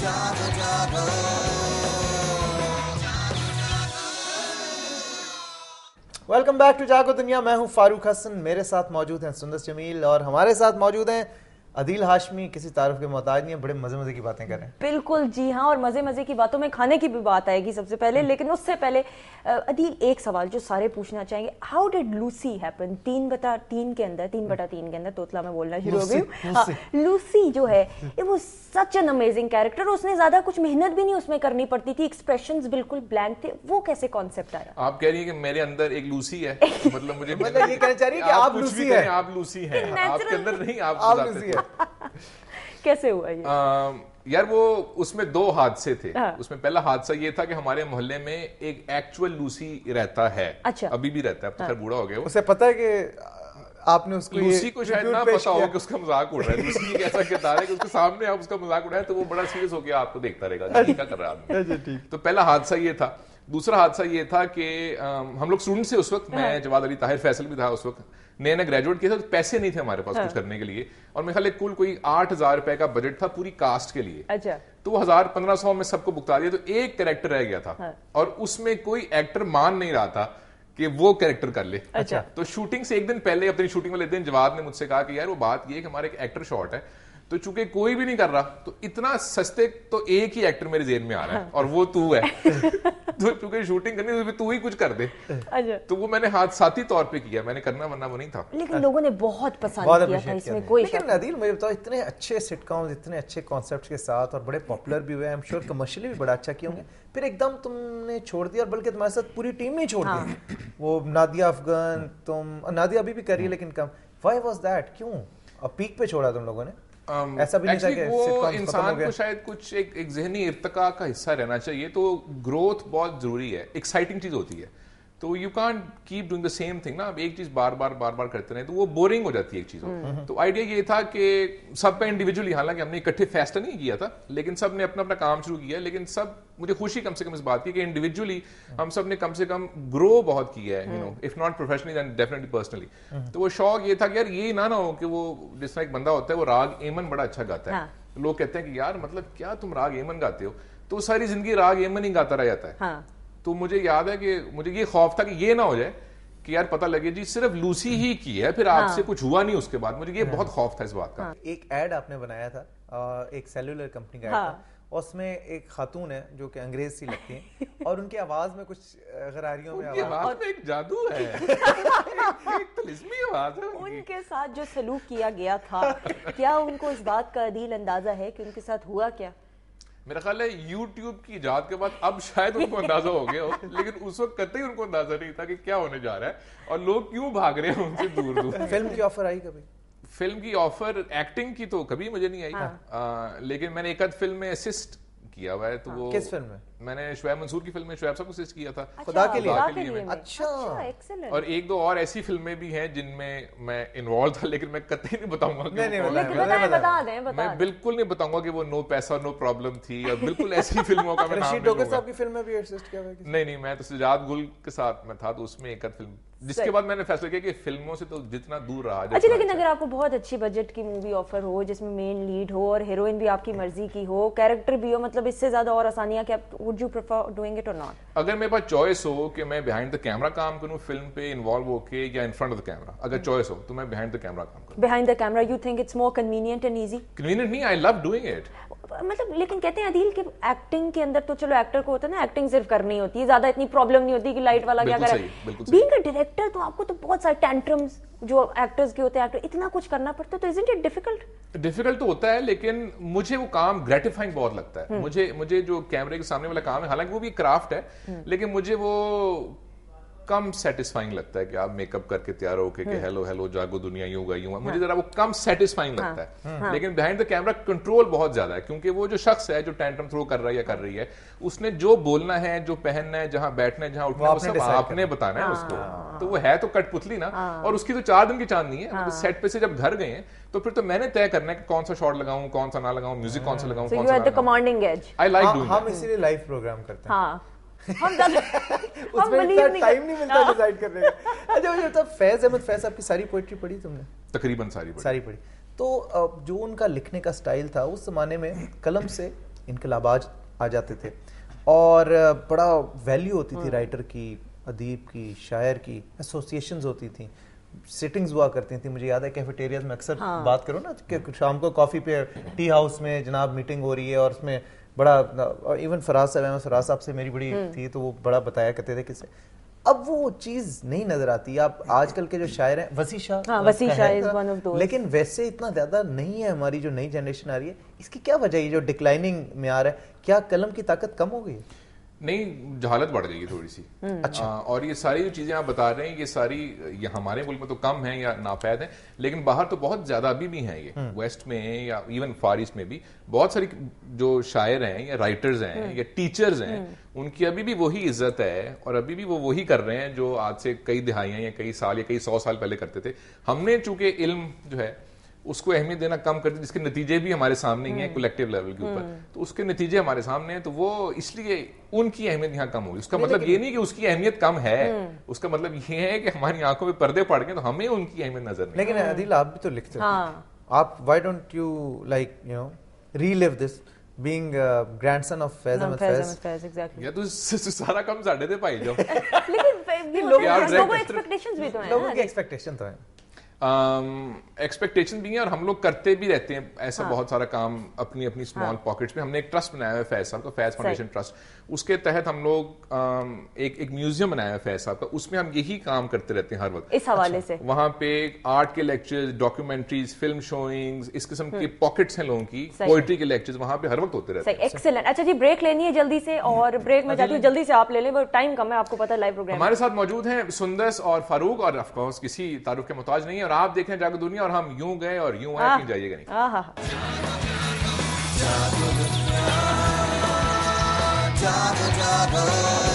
जागो जागो। Welcome back to जागो दुनिया। मैं हूं फारूक हसन, मेरे साथ मौजूद हैं सुंदर जमील और हमारे साथ मौजूद हैं अदील हाशमी। किसी तारुफ के मोहताज नहीं है, बड़े मजे मजे की बातें कर रहे हैं। बिल्कुल जी हाँ, और मजे मजे की बातों में खाने की भी बात आएगी सबसे पहले। लेकिन उससे पहले अदील, एक सवाल जो सारे पूछना चाहेंगे, हाउ डिड लूसी हैपन? 3/3 के अंदर तोतला में बोलना शुरू हो गई हूँ। लूसी जो है वो सच एन अमेजिंग कैरेक्टर। उसने ज्यादा कुछ मेहनत भी नहीं उसमें करनी पड़ती थी, एक्सप्रेशंस बिल्कुल ब्लैंक थे। वो कैसे कॉन्सेप्ट आया? आप कह रही है कि मेरे अंदर एक लूसी है, मतलब मुझे मतलब ये कहना चाह रही है कि आप लूसी हैं। आप लूसी हैं, आपके अंदर नहीं, आप लूसी हैं। कैसे हुआ ये? यार वो उसमें 2 हादसे थे। हाँ। उसमें पहला हादसा ये था कि हमारे मोहल्ले में एक एक्चुअल लूसी रहता है। अच्छा। अभी भी रहता है, अब तो खैर बूढ़ा हो गया वो। उसे पता है कि आपने उसको लूसी को शायद ना पता हो कि उसका मजाक उड़ रहा है। लूसी एक ऐसा किरदार है कि उसके सामने आप उसका मजाक उड़ाए तो वो बड़ा सीरियस होकर आपको देखता रहेगा कि क्या कर रहा है आदमी। तो पहला हादसा ये था। दूसरा हादसा ये था कि हम लोग स्टूडेंट से उस वक्त, मैं जवाद अली ताहिर फैसल भी था उस वक्त, नए नए ग्रेजुएट किया था, तो पैसे नहीं थे हमारे पास कुछ करने के लिए। और मेरे ख्याल कुल कोई 8,000 रुपए का बजट था पूरी कास्ट के लिए। अच्छा। तो वो 1,000-1,500 में सबको भुगता दिया। तो एक कैरेक्टर रह गया था और उसमें कोई एक्टर मान नहीं रहा था कि वो कैरेक्टर कर ले। अच्छा। तो शूटिंग से एक दिन पहले, अपनी शूटिंग वाले दिन, जवाद ने मुझसे कहा कि यार वो बात ये है कि हमारा एक एक्टर शॉट है, तो चूंकि कोई भी नहीं कर रहा तो इतना सस्ते तो एक ही एक्टर मेरे जेहन में आ रहा है और वो तू है। तो चूंकि शूटिंग करनी है तो तू ही कुछ कर दे। अच्छा। तो वो मैंने हादसाती तौर पे किया, मैंने करना वरना वो नहीं था। लेकिन लोगों ने बहुत पसंद किया था, इसमें कोई लेकिन नदील, मुझे बताओ, इतने अच्छे सिटकॉम्स, इतने अच्छे कॉन्सेप्ट्स के साथ और बड़े पॉपुलर भी हुए, आई एम श्योर कमर्शियली भी बड़ा अच्छा किए होंगे, फिर एकदम तुमने छोड़ दिया और बल्कि तुम्हारे साथ पूरी टीम ही छोड़ दी। वो नादिया अफगान, तुम, नादिया अभी भी कर रही है लेकिन कम। Why was that? क्यों अब पीक पे छोड़ा तुम लोगों ने? ऐसा भी नहीं था कि वो इंसान को शायद कुछ एक ज़हनी इर्तिका का हिस्सा रहना चाहिए। तो ग्रोथ बहुत जरूरी है, एक्साइटिंग चीज होती है। तो you can't keep doing the same thing ना। अब एक चीज बार बार करते रहे तो वो बोरिंग हो जाती है एक चीज। तो आइडिया ये था कि सबका इंडिविजुअली, हालांकि हमने इकट्ठे फैसला नहीं किया था, लेकिन सब ने अपना अपना काम शुरू किया। लेकिन सब, मुझे खुशी कम से कम इस बात की कि इंडिविजुअली हम सब ने कम से कम ग्रो बहुत किया है, you know, if not professionally then definitely personally. तो वो शौक ये था कि यार ये ना हो कि वो, जिस तरह एक बंदा होता है वो राग एमन बड़ा अच्छा गाता है, लोग कहते हैं कि यार मतलब क्या तुम राग एमन गाते हो, तो सारी जिंदगी राग एमन ही गाता रह जाता है। तो मुझे याद है कि मुझे ये खौफ था कि ये ना हो जाए कि यार पता लगे जी सिर्फ लूसी ही की है, फिर आपसे कुछ हुआ नहीं उसके बाद। मुझे ये बहुत खौफ था इस बात का। एक एड आपने बनाया था, एक सेलुलर कंपनी का एड था, उसमें एक खातून है जो कि अंग्रेज सी लगती हैं और उनकी आवाज में कुछ गरारियों में आवाज में एक जादू है। एक तिलिस्मी आवाज है उनके साथ जो सलूक किया गया था, क्या उनको इस बात का अदील अंदाजा है कि उनके साथ हुआ क्या? मेरा ख्याल है YouTube की इजाद के बाद अब शायद उनको अंदाजा हो गया हो, लेकिन उस वक्त कतई उनको अंदाजा नहीं था कि क्या होने जा रहा है और लोग क्यों भाग रहे हैं उनसे दूर दूर। फिल्म की ऑफर आई कभी? फिल्म की ऑफर एक्टिंग की तो कभी मुझे नहीं आई। लेकिन मैंने एक आध फिल्म में असिस्ट किया हुआ है। तो वो किस फिल्म में? मैंने शुएब मंसूर की फिल्म में शुएब साहब को असिस्ट किया था। खुदा के लिए? अच्छा, एक्सीलेंट। और एक दो और ऐसी फिल्में भी हैं जिनमें मैं इन्वॉल्व था, लेकिन मैं कतई नहीं बताऊंगा। मैं बिल्कुल नहीं बताऊंगा कि वो नो पैसा नो प्रॉब्लम थी, और बिल्कुल ऐसी फिल्मों का मैं नाम नहीं लूंगा। साहब की फिल्म में भी असिस्ट किया हुआ? नहीं, मैं तो सजाद गुल के साथ में था, तो उसमें एक फिल्म, जिसके बाद मैंने फैसला किया कि फिल्मों से तो जितना दूर रहा जाए। अच्छा, लेकिन अगर आपको बहुत अच्छी बजट की मूवी ऑफर हो जिसमें मेन लीड हो और हीरोइन भी आपकी मर्जी की हो, कैरेक्टर भी हो, मतलब इससे ज्यादा और आसानियां, क्या would you prefer doing it और नॉट? अगर मेरे पास चॉइस हो कि मैं बिहाइंड द कैमरा काम करूं फिल्म पे इन्वॉल्व होके या in front of the camera, अगर चॉइस हो तो मैं बिहाइंड द कैमरा काम करूं। Behind the camera you think it's more convenient and easy? Convenient नहीं, आई लव डूइंग इट। मतलब लेकिन कहते हैं अदील के एक्टिंग के अंदर तो चलो एक्टर को होता है ना, एक्टिंग सिर्फ करनी होती है, ज्यादा इतनी प्रॉब्लम नहीं होती कि लाइट वाला क्या करे। बीइंग अ डायरेक्टर तो आपको तो बहुत सारे टेंट्रम्स जो एक्टर्स के होते हैं, एक्टर इतना कुछ करना पड़ता है, तो इजंट इट डिफिकल्ट? डिफिकल्ट तो होता है, लेकिन मुझे वो काम ग्रेटिफाइंग बहुत लगता है। मुझे जो कैमरे के सामने वाला काम है, हालांकि वो भी क्राफ्ट है, लेकिन मुझे वो कम सेटिस्फाइंग लगता है कि आप मेकअप करके तैयार हो के हेलो हेलो जागो दुनिया यूं गई यूं, मुझे जरा वो कम सेटिस्फाइंग लगता है। लेकिन बिहाइंड द कैमरा कंट्रोल बहुत ज्यादा है, क्योंकि वो जो शख्स है जो टेंट्रम थ्रो कर रहा है या कर रही है, उसने जो बोलना है, जो पहनना है, जहां बैठना है, जहां उठना है, वो सब आपने बताना है उसको। तो वो है तो कठपुतली ना, और उसकी तो 4 दिन की चांदनी है। सेट पे से जब घर गए हैं तो फिर तो मैंने तय करना है कि कौन सा शॉट लगाऊं, कौन सा ना लगाऊं, म्यूजिक कौन सा लगाऊं, कौन सा ना लगाऊं। Commanding edge. I like doing. हम इसीलिए लाइव प्रोग्राम करते हैं। हाँ, उसमें टाइम नहीं मिलता डिसाइड करने का। अच्छा, मुझे तो फैज अहमद फैज आपकी सारी पोएट्री पढ़ी तुमने? तकरीबन सारी पढ़ी। तो जो उनका लिखने का स्टाइल था उस जमाने में, कलम से इनकलाबाज आ जाते थे और बड़ा वैल्यू होती थी राइटर की, अदीब की, शायर की, एसोसिएशंस होती थी, सिटिंग्स हुआ करती थी। मुझे याद है कैफेटेरियाज में अक्सर बात करो ना कि शाम को कॉफ़ी पे टी हाउस में जनाब मीटिंग हो रही है और उसमें बड़ा, इवन फराज साहब से मेरी बड़ी थी तो वो बड़ा बताया करते थे किससे। अब वो चीज नहीं नजर आती। आप आजकल के जो शायर हैं, वसी Shah is one of those, लेकिन वैसे इतना ज्यादा नहीं है। हमारी जो नई जनरेशन आ रही है, इसकी क्या वजह है? जो डिक्लाइनिंग में आ रहा है, क्या कलम की ताकत कम हो गई? नहीं, जहालत बढ़ जाएगी थोड़ी सी। अच्छा। और ये सारी जो चीजें आप बता रहे हैं, ये सारी ये हमारे मुल्क में तो कम है या नापैद है, लेकिन बाहर तो बहुत ज्यादा अभी भी हैं। ये वेस्ट में या इवन फार ईस्ट में भी बहुत सारी जो शायर हैं या राइटर्स हैं या टीचर्स हैं, उनकी अभी भी वही इज्जत है और अभी भी वो वही कर रहे हैं जो आज से कई दिहाइयां या कई साल या कई 100 साल पहले करते थे। हमने चूंकि इल्म जो है उसको अहमियत देना कम कर दी, जिसके नतीजे भी हमारे सामने ही हैं कलेक्टिव लेवल के ऊपर, तो उसके नतीजे हमारे सामने हैं, तो वो इसलिए उनकी अहमियत यहाँ कम होगी। उसका मतलब ये नहीं कि उसकी अहमियत कम है, उसका मतलब ये है कि हमारी आंखों में पर्दे पड़ गए तो हमें उनकी अहमियत नजर नहीं। लेकिन आदिल, आप भी तो लिखते हो, आप why don't you like relive this being grandson of Faiz Ahmed Faiz, exactly। या तो सारा काम साढ़े थे भाई जो लेकिन लोगों के एक्सपेक्टेशंस भी तो हैं, लोगों के एक्सपेक्टेशन तो हैं, एक्सपेक्टेशन भी है और हम लोग करते भी रहते हैं ऐसा बहुत सारा काम अपनी अपनी स्मॉल पॉकेट्स में। हमने एक ट्रस्ट बनाया है फैज साहब का, फैज फाउंडेशन ट्रस्ट, उसके तहत हम लोग एक म्यूजियम बनाया है फैज साहब का, उसमें हम यही काम करते रहते हैं हर वक्त इस हवाले से। वहां पे आर्ट के लेक्चर्स, डॉक्यूमेंट्रीज, फिल्म शोइंग्स, इस किस्म के पॉकेट्स हैं लोगों की, पोइट्री के लेक्चर्स वहां पे हर वक्त होते रहते हैं। एक्सीलेंट। अच्छा जी, ब्रेक लेनी है जल्दी से, और ब्रेक में जाती हूँ, जल्दी से आप ले लें, टाइम कम है, आपको पता है लाइव प्रोग्राम। हमारे साथ मौजूद हैं सुंदस और फारूक, और ऑफ कोर्स किसी तारुफ के मोहताज नहीं है, और आप देख रहे हैं जागो दुनिया, और हम यूं गए और यूं आए, कहीं जाइएगा नहीं। जागो